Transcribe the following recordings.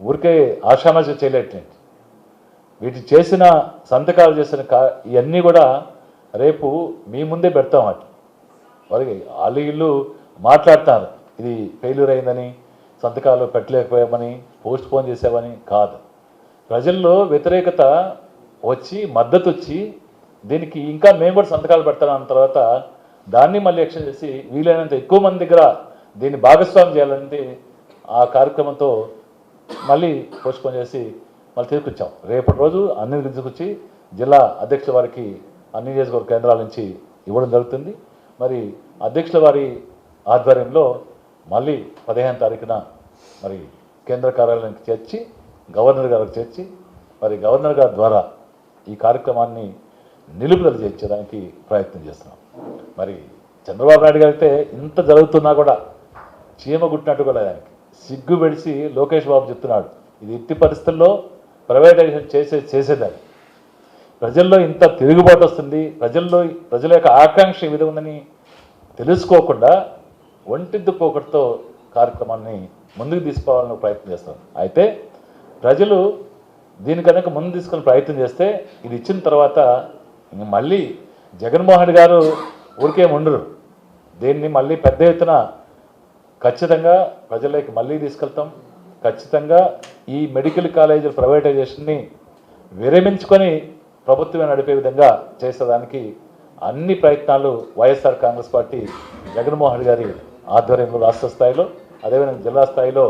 ఊరికే ఆషామాష చేయలేట్లేదు. వీటి చేసిన సంతకాలు చేసిన ఇవన్నీ కూడా రేపు మీ ముందే పెడతాం. అటు వాళ్ళకి వాళ్ళు ఇల్లు మాట్లాడతారు, ఇది ఫెయిల్యూర్ అయిందని, సంతకాలు పెట్టలేకపోయామని, పోస్ట్ పోన్ చేసామని కాదు. ప్రజల్లో వ్యతిరేకత వచ్చి మద్దతు వచ్చి దీనికి ఇంకా మేము కూడా సంతకాలు పెడతాం అన్న తర్వాత దాన్ని మళ్ళీ యాక్షన్ చేసి వీలైనంత ఎక్కువ మంది దగ్గర దీన్ని భాగస్వామ్యం చేయాలంటే ఆ కార్యక్రమంతో మళ్ళీ పోస్ట్ పోన్ చేసి మళ్ళీ తీసుకొచ్చాం. రేపటి రోజు అన్ని తీసుకొచ్చి జిల్లా అధ్యక్షుల వారికి అన్ని నియోజకవర్గ కేంద్రాల నుంచి ఇవ్వడం జరుగుతుంది. మరి అధ్యక్షుల వారి ఆధ్వర్యంలో మళ్ళీ 15వ తారీఖున మరి కేంద్ర కార్యాలయానికి చేర్చి గవర్నర్ గారికి చేర్చి మరి గవర్నర్ గారి ద్వారా ఈ కార్యక్రమాన్ని నిలుపుదల చేయించడానికి ప్రయత్నం చేస్తున్నాం. మరి చంద్రబాబు నాయుడు గారైతే ఇంత జరుగుతున్నా కూడా చీమ గుట్టినట్టు కూడా ఆయనకి సిగ్గు పెడిసి లోకేష్ బాబు చెప్తున్నాడు, ఇది ఎట్టి పరిస్థితుల్లో ప్రైవేటైజేషన్ చేసేదాన్ని. ప్రజల్లో ఇంత తిరుగుబాటు వస్తుంది, ప్రజల యొక్క ఆకాంక్ష ఈ విధంగా ఉందని తెలుసుకోకుండా ఒంటిద్దు పోకటితో కార్యక్రమాన్ని ముందుకు తీసుకోవాలని ప్రయత్నం చేస్తాం. అయితే ప్రజలు దీని కనుక ముందు తీసుకుని ప్రయత్నం చేస్తే ఇది ఇచ్చిన తర్వాత మళ్ళీ జగన్మోహన్ గారు ఊరికే ఉండరు. దీన్ని మళ్ళీ పెద్ద ఎత్తున ఖచ్చితంగా ప్రజలకి మళ్ళీ తీసుకెళ్తాం. ఖచ్చితంగా ఈ మెడికల్ కాలేజీల ప్రైవేటైజేషన్ని విరమించుకొని ప్రభుత్వమే నడిపే విధంగా చేసేదానికి అన్ని ప్రయత్నాలు వైఎస్ఆర్ కాంగ్రెస్ పార్టీ జగన్మోహన్ గారి ఆధ్వర్యంలో రాష్ట్ర స్థాయిలో, అదేవిధంగా జిల్లా స్థాయిలో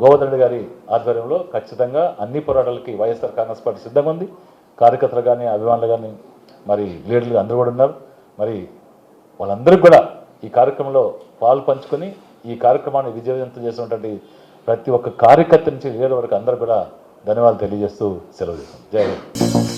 గోవర్ధన్ గారి ఆధ్వర్యంలో ఖచ్చితంగా అన్ని పోరాటాలకి వైఎస్ఆర్ కాంగ్రెస్ పార్టీ సిద్ధంగా ఉంది. కార్యకర్తలు కానీ అభిమానులు కానీ మరి లీడర్లు అందరూ కూడా ఉన్నారు. మరి వాళ్ళందరికీ కూడా ఈ కార్యక్రమంలో పాలు పంచుకొని ఈ కార్యక్రమాన్ని విజయవంతం చేసినటువంటి ప్రతి ఒక్క కార్యకర్త నుంచి లీడర్ వరకు అందరూ కూడా ధన్యవాదాలు తెలియజేస్తూ సెలవు చేస్తాం. జై హింద్.